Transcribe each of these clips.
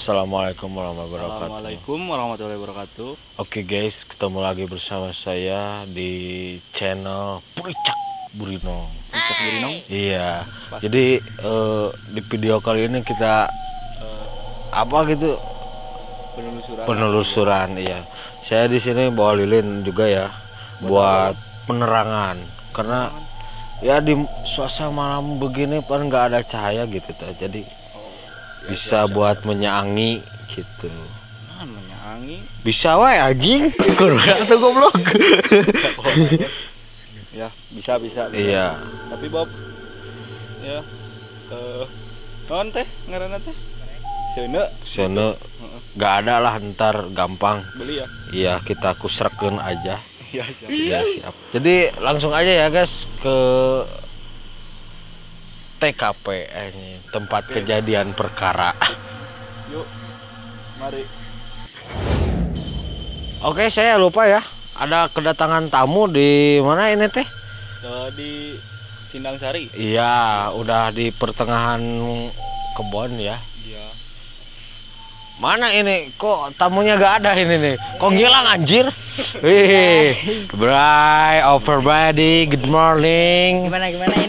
Assalamualaikum warahmatullahi wabarakatuh. Assalamualaikum warahmatullahi wabarakatuh. Oke guys, ketemu lagi bersama saya di channel Puicak Burino. Puicak Burino. Iya. Jadi di video kali ini kita apa gitu? Penelusuran. Iya. Saya di sini bawa lilin juga ya, buat penerangan. Karena ya di suasana malam begini kan nggak ada cahaya gitu, jadi bisa buat menyangi gitu. Menyangi Bisa wae anjing. Kurang atau goblok. Ya, bisa. Iya. Tapi Bob ya non teh ngaranna teh? Sene gak ada lah, ntar gampang. Beli ya? Iya, kita kusrekeun aja. Iya, siap. Iya, siap. Jadi langsung aja ya guys ke TKP ini, tempat kejadian perkara. Yuk. Mari. Oke, saya lupa ya. Ada kedatangan tamu di mana ini teh? Di Sindang Sari. Iya, udah di pertengahan kebun ya. Iya. Mana ini? Kok tamunya gak ada ini nih? Kok ngilang anjir? Wih, bray, everybody, good morning.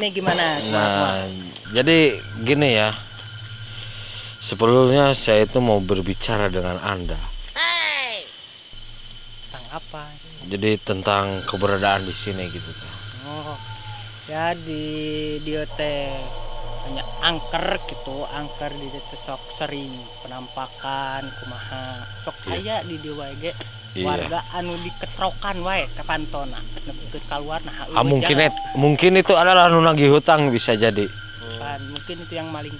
Gimana? Nah, jadi gini ya. Sebelumnya saya itu mau berbicara dengan Anda. Tentang apa? Jadi tentang keberadaan di sini gitu. Oh, ya dia teh hanya angker gitu, angker di sok sering penampakan kumaha sok aya di dieu wae ge. Iya. Warga anu diketrokan wae ka pantona nepi keluar nah Mungkin itu adalah nu nagih hutang, bisa jadi. kan mungkin itu yang maling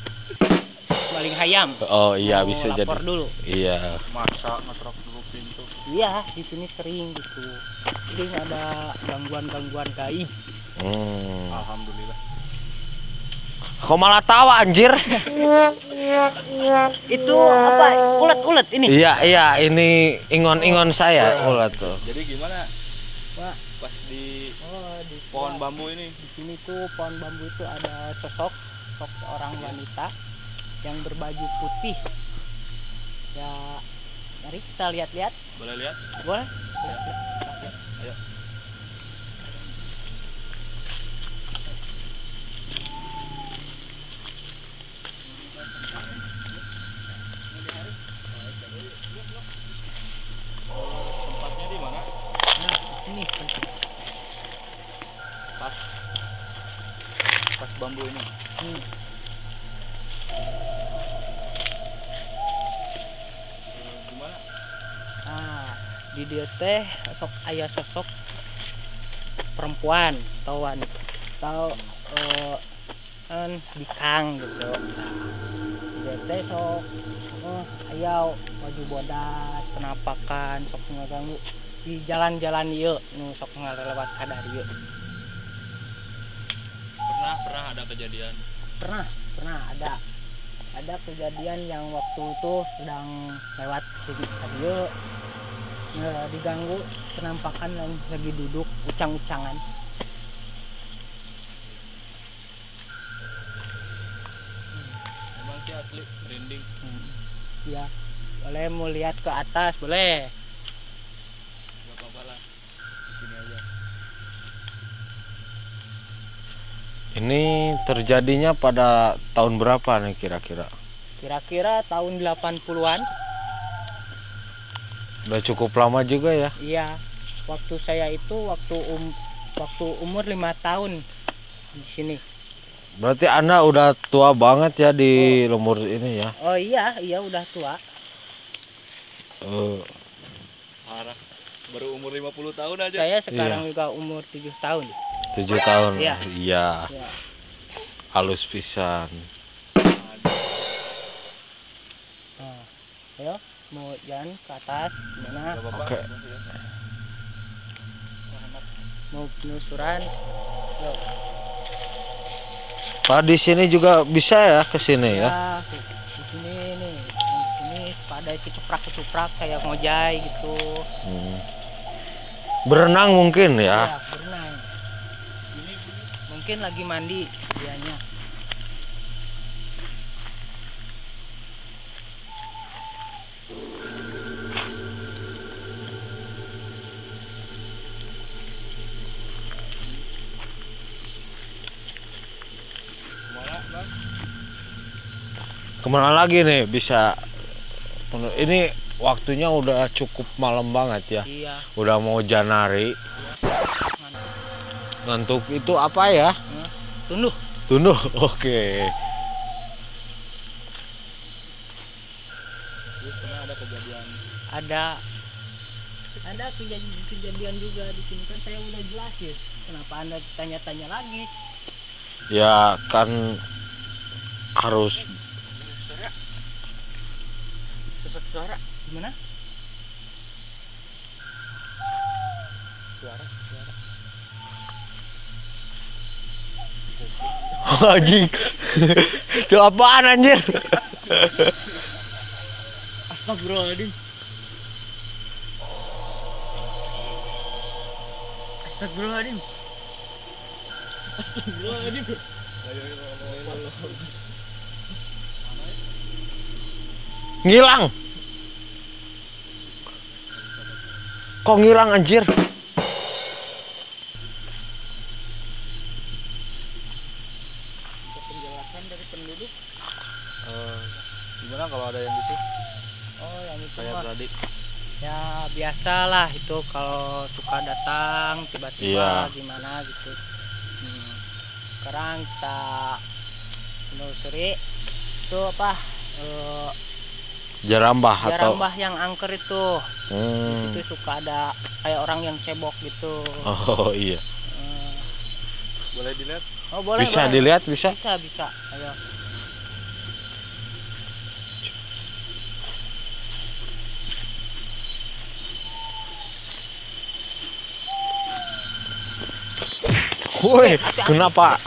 hayam. Oh iya, bisa jadi. Lapor dulu. Iya. Masa ngetrok dulu pintu. Iya, di sini sering gitu. Jadi ada gangguan gaib. Alhamdulillah. Kok malah tawa anjir? Itu apa? Ulet ini. Iya, ini ingon-ingon saya ulat tuh. Jadi gimana? Wah, Pas di di pohon bambu ini. Di sini tuh pohon bambu itu ada sosok seorang wanita yang berbaju putih. Ya, mari kita lihat-lihat. Boleh lihat? Boleh? Ayo. Tempatnya di mana? Nah, ini Pas bambu ini. Gimana? Nah, di dia teh ayah sosok perempuan atau wanita atau kan bikang gitu. Nah, dia teh sok ayah baju bodas penampakan sok ngaganggu di jalan-jalan ieu nu sok ngalewat kada ieu. Pernah ada kejadian. Pernah ada kejadian yang waktu itu sedang lewat sini tadi diganggu penampakan yang lagi duduk ucang-ucangan. Memang sih asli merinding. Ya, boleh mau lihat ke atas boleh. Gak apa-apa lah. Sini aja. Ini terjadinya pada tahun berapa nih kira-kira? Kira-kira tahun 80-an. Udah cukup lama juga ya. Iya. Waktu saya itu waktu umur 5 tahun di sini. Berarti Anda udah tua banget ya di umur ini ya. Oh iya udah tua. Parah. Baru umur 50 tahun aja. Saya sekarang Iya. juga umur 7 tahun. 7 tahun. Iya. Iya. Ya. Halus pisan. Nah, ayo mau jalan ke atas gimana? Gak apa-apa. Oke. Mau penelusuran? Yo. Pak di sini juga bisa ya ke sini ya. Ya, di sini nih. Di sini pada kecuprak kayak ngojai gitu. Berenang mungkin ya. Ya, berenang. Mungkin lagi mandi dianya. Kemana lagi nih bisa? Ini waktunya udah cukup malam banget ya. Iya. Udah mau Janari. Ngantuk itu apa ya? Tunduh. Tunduh. Oke. Terus pernah ada kejadian Ada kejadian juga di sini kan saya udah jelasin. Kenapa Anda tanya-tanya lagi? Ya kan harus sesak suara. Gimana? Suara. anjing. Itu apaan anjir? Astagfirullahaladzim. Astagfirullahaladzim. Astagfirullahaladzim. Ngilang. Kok ngilang anjir? Penjelasan dari penduduk. Gimana kalau ada yang gitu? Oh, yang itu Kayak mah. tadi. Ya biasalah itu kalau suka datang tiba-tiba Iya. gimana gitu. Sekarang kita menelusuri itu apa? Jarambah atau Jarambah yang angker itu. Itu suka ada kayak orang yang cebok gitu. Oh iya. Boleh dilihat? Oh boleh. Bisa boleh. dilihat bisa? Bisa. Ayo. Woi, kenapa?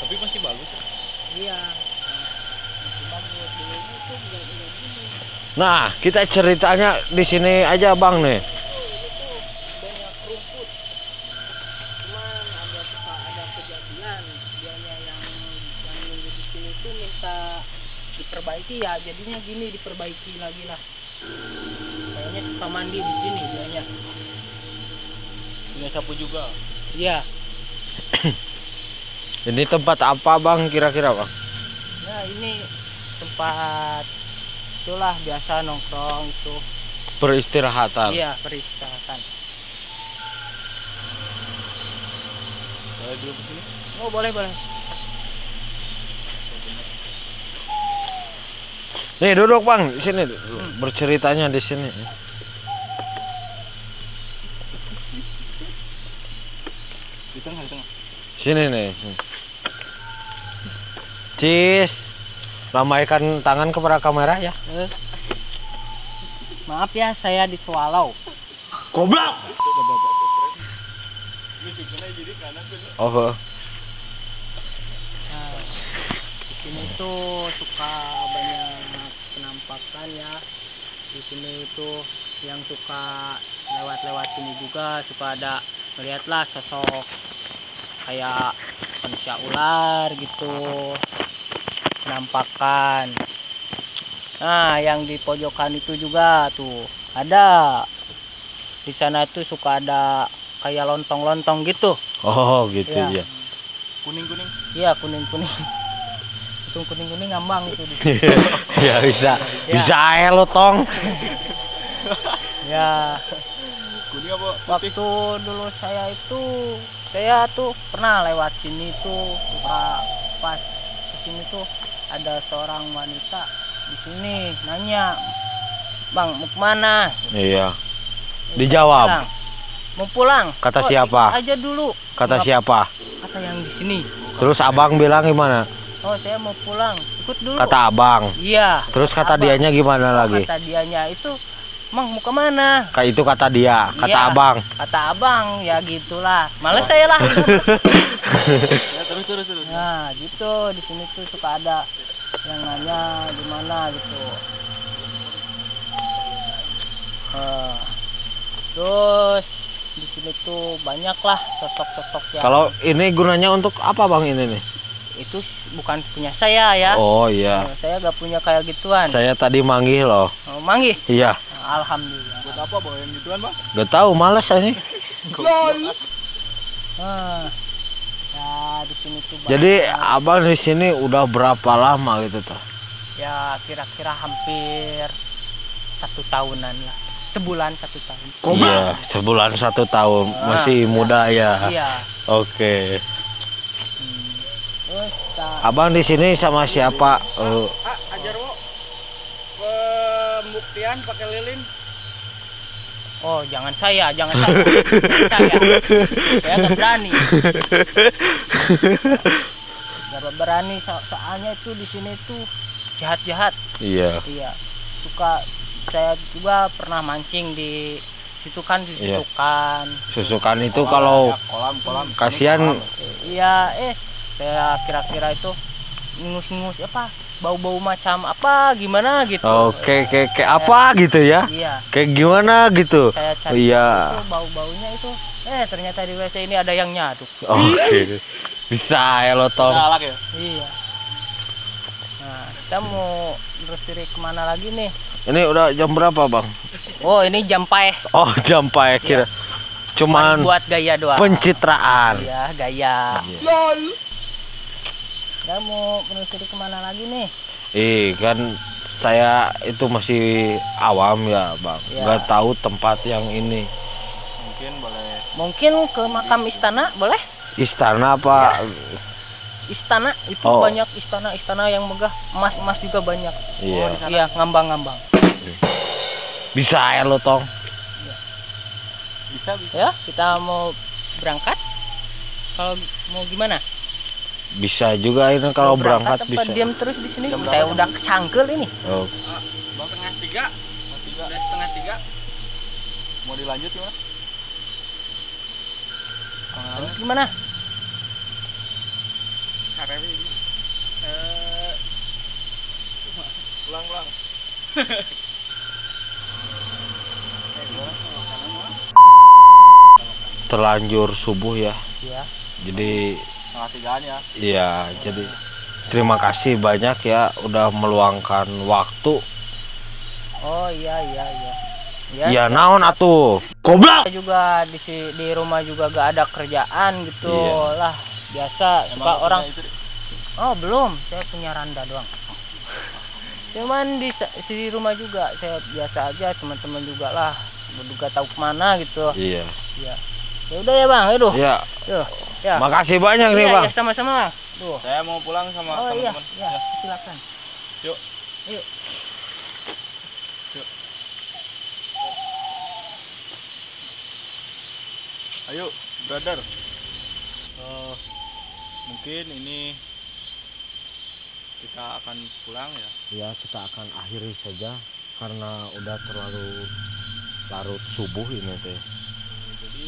Tapi masih bagus. Iya. Masih bagus. Dulunya tuh udah gini. Nah, kita ceritanya di sini aja Bang nih. Banyak rumput. Cuman ada kejadian dianya yang nunggu di sini tuh minta diperbaiki ya, jadinya gini diperbaiki lagi lah. Kayaknya suka mandi di sini dianya. Punya sapu juga. Iya. Ini tempat apa Bang kira-kira Bang? Nah ini tempat itulah biasa nongkrong itu. Peristirahatan. Iya peristirahatan. Boleh dulu ke sini? Oh boleh. Nih duduk Bang di sini. Berceritanya di sini. Di tengah. Sini nih. Cis. Lambaikan tangan kepada kamera ya. Maaf ya saya di Swallow. Goblok. Oh. Nah, di sini tuh suka banyak penampakan ya. Di sini tuh yang suka lewat sini juga suka ada melihatlah sosok kayak manusia ular gitu, penampakan. Nah, yang di pojokan itu juga tuh ada. Di sana tuh suka ada kayak lontong-lontong gitu. Oh gitu Iya. ya. Kuning. Iya kuning-kuning. Itu kuning-kuning ngambang itu di Ya bisa. Ya. Bisa aja lo tong. Ya, Kuning apa? waktu dulu saya tuh pernah lewat sini tuh suka pas kesini tuh ada seorang wanita di sini nanya, "Bang, mau kemana?" Iya. Saya Dijawab. bilang, "Mau pulang." Kata "Oh, siapa? ikut aja dulu." Kata Kenapa? siapa? Kata yang di sini. Terus abang bilang gimana? "Oh, saya mau pulang." Ikut dulu. Kata abang. Iya. Terus kata abang. dianya gimana lagi? Kata dianya itu, "Mang, mau kemana?" Kayak itu kata dia, kata Iya, abang. Kata abang, ya gitulah. Males saya lah. Ya, terus. Nah, gitu. Di sini tuh suka ada yang nanya gimana gitu. Terus di sini tuh banyak lah sosok-sosok yang Kalau ini gunanya untuk apa bang ini nih? itu bukan punya saya ya. Oh iya. Saya gak punya kayak gituan. Saya tadi manggih loh. Oh, manggih. Iya. Alhamdulillah. Buat apa bawa yang gituan, Bang? Gak tahu, males aja. Nah, ya di sini tuh Jadi banyak. abang di sini udah berapa lama gitu tuh? Ya kira-kira hampir 1 tahunan lah. Sebulan 1 tahun. Iya, sebulan 1 tahun, masih muda ya. Iya. Oke. Terus Abang di sini sama siapa? Ajar wo. Pembuktian pakai lilin. oh jangan saya. Jangan saya. Saya nggak berani. Nggak berani soalnya itu di sini tuh jahat-jahat. Iya. Iya. Suka saya juga pernah mancing di situ kan Iya. disusukan. Susukan itu kalau Kolam. kasihan. Iya, saya kira-kira itu ingus-ingus apa? Bau-bau macam apa gimana gitu. Oke, kayak apa gitu ya? Iya. Kayak gimana gitu? Saya cari Iya. itu bau-baunya itu. Ternyata di WC ini ada yang nyaduk. Oke. Bisa ya lo Tom. Galak ya. Iya. Nah, kita mau nelusuri kemana lagi nih? Ini udah jam berapa, Bang? Oh, ini jam paeh. Oh, jam ya kira. Cuman Buat gaya doang. pencitraan. Iya, gaya. LOL. Kita mau menelusuri kemana lagi nih? Kan saya itu masih awam ya, Bang. Ya. Nggak tahu tempat yang ini. Mungkin boleh. Mungkin ke makam istana, boleh? Istana apa? Istana itu Oh. banyak istana yang megah, emas juga banyak. Iya. Iya, ngambang-ngambang. Bisa ya lo Tong. Bisa. Ya, kita mau berangkat. Kalau mau gimana? Bisa juga ini kalau Mau berangkat apa bisa. diam terus di sini? Jam Saya berapa? udah kecangkel ini. Oh. Bang setengah 3. Udah setengah 3. Mau dilanjut gimana? Lanjut gimana? Sarewi. Ulang. Terlanjur subuh ya. Iya. Jadi Setengah 3-an ya. iya, jadi terima kasih banyak ya udah meluangkan waktu. Oh iya. Ya naon atuh. Saya juga di rumah juga gak ada kerjaan gitu Iya. lah. Biasa suka Emang orang. punya itu, Dik? Oh belum, saya punya randa doang. Cuman di rumah juga saya biasa aja, teman-teman juga lah. Berduga tahu kemana gitu. Iya. Iya. Ya udah ya bang, aduh. Ya, Yuk, ya. makasih banyak nih, Iya, Bang. ya, sama-sama bang. Tuh. Saya mau pulang sama Oh iya, teman-teman. ya, silakan. Yuk. Yuk. Ayo, brother. Mungkin ini kita akan pulang ya. Ya, kita akan akhiri saja karena udah terlalu larut subuh ini teh. Jadi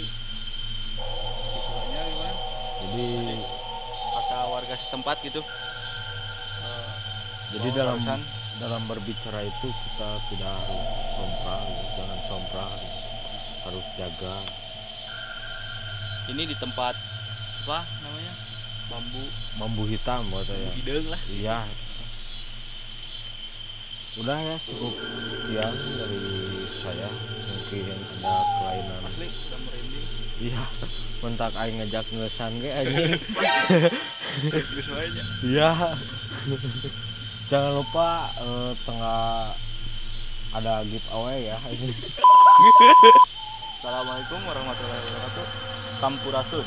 istilahnya gimana? Jadi Kata warga setempat gitu. jadi Oh, dalam barusan. dalam berbicara itu kita tidak harus sompral, jangan sompral, harus jaga. Ini di tempat apa namanya? Bambu hitam buat saya. Hidung lah. Iya. Udah ya, cukup sekian dari saya. Mungkin ada kelainan. Asli sudah merinding. Iya, mentak aing ngajak ngesan ge anjing. Terus aja. Iya. Jangan lupa tengah ada giveaway ya. Assalamualaikum warahmatullahi wabarakatuh. Sampurasun.